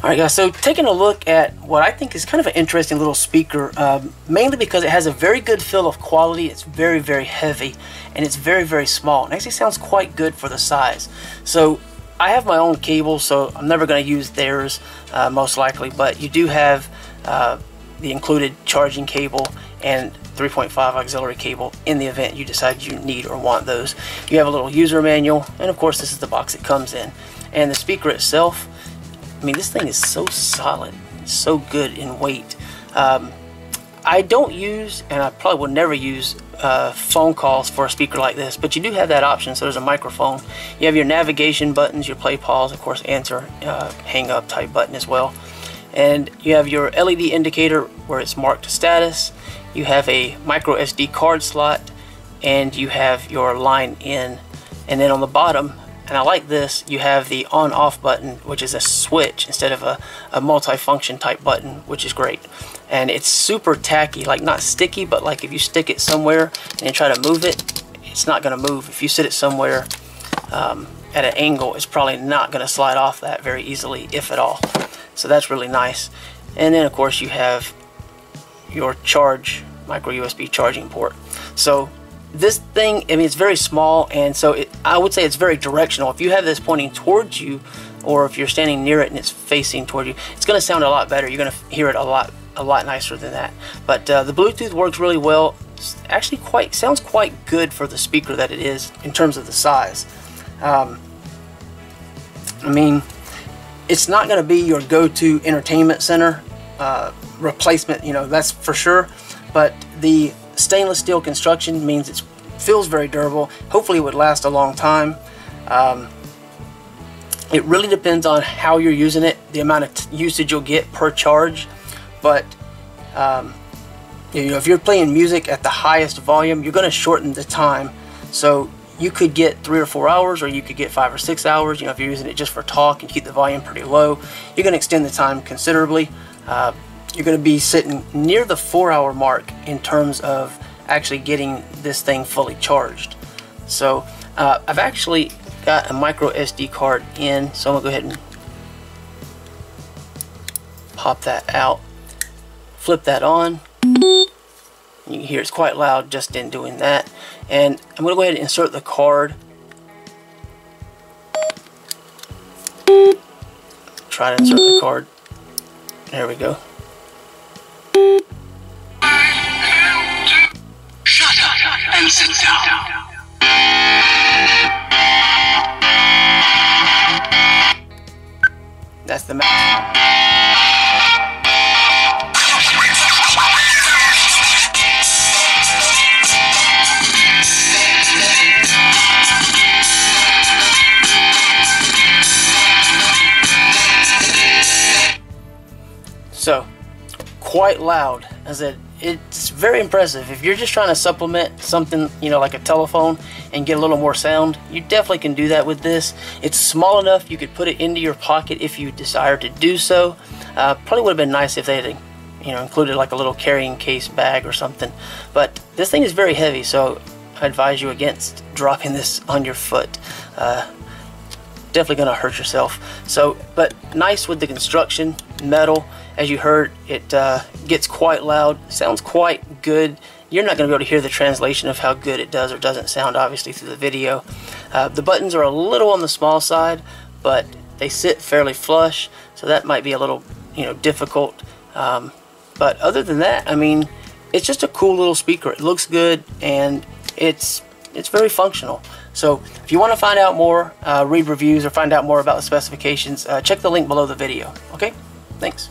Alright guys, so taking a look at what I think is kind of an interesting little speaker, mainly because it has a very good feel of quality. It's very, very heavy, and it's very, very small. It actually sounds quite good for the size. So I have my own cable, so I'm never going to use theirs most likely, but you do have the included charging cable and 3.5 auxiliary cable in the event you decide you need or want those. You have a little user manual, and of course this is the box it comes in. And the speaker itself, I mean, this thing is so solid, so good in weight. I don't use, and I probably will never use, phone calls for a speaker like this, but you do have that option. So there's a microphone. You have your navigation buttons, your play, pause, of course, answer, hang up type button as well. And you have your LED indicator where it's marked status. You have a micro SD card slot, and you have your line in. And then on the bottom, and I like this, you have the on-off button, which is a switch instead of a multi-function type button, which is great. And it's super tacky, like not sticky, but like if you stick it somewhere and try to move it, it's not going to move. If you sit it somewhere at an angle, it's probably not going to slide off that very easily, if at all. So that's really nice. And then of course you have your micro USB charging port. So this thing, I mean, it's very small, and so I would say it's very directional. If you have this pointing towards you, or if you're standing near it and it's facing toward you, it's going to sound a lot better. You're going to hear it a lot nicer than that. But the Bluetooth works really well. It's actually sounds quite good for the speaker that it is in terms of the size. I mean, it's not going to be your go-to entertainment center replacement, you know, that's for sure. But the stainless steel construction means it feels very durable. Hopefully it would last a long time. It really depends on how you're using it, the amount of usage you'll get per charge. But you know, if you're playing music at the highest volume, you're going to shorten the time. So you could get 3 or 4 hours, or you could get 5 or 6 hours. You know, if you're using it just for talk and keep the volume pretty low, you're going to extend the time considerably. You're going to be sitting near the 4-hour mark in terms of actually getting this thing fully charged. So I've actually got a micro SD card in, so I'm going to go ahead and pop that out, flip that on. You can hear it's quite loud just in doing that. And I'm going to go ahead and insert the card. Try to insert the card. There we go. Shut up and sit down. That's the maximum. So, quite loud. As it's very impressive. If you're just trying to supplement something, you know, like a telephone and get a little more sound, you definitely can do that with this. It's small enough you could put it into your pocket if you desire to do so. Probably would have been nice if they had, you know, included like a little carrying case bag or something. But this thing is very heavy, so I advise you against dropping this on your foot. Definitely gonna hurt yourself. So, but nice with the construction, metal. As you heard, it gets quite loud, sounds quite good. You're not going to be able to hear the translation of how good it does or doesn't sound, obviously, through the video. The buttons are a little on the small side, but they sit fairly flush, so that might be a little, you know, difficult. But other than that, I mean, it's just a cool little speaker. It looks good, and it's very functional. So if you want to find out more, read reviews, or find out more about the specifications, check the link below the video. Okay? Thanks.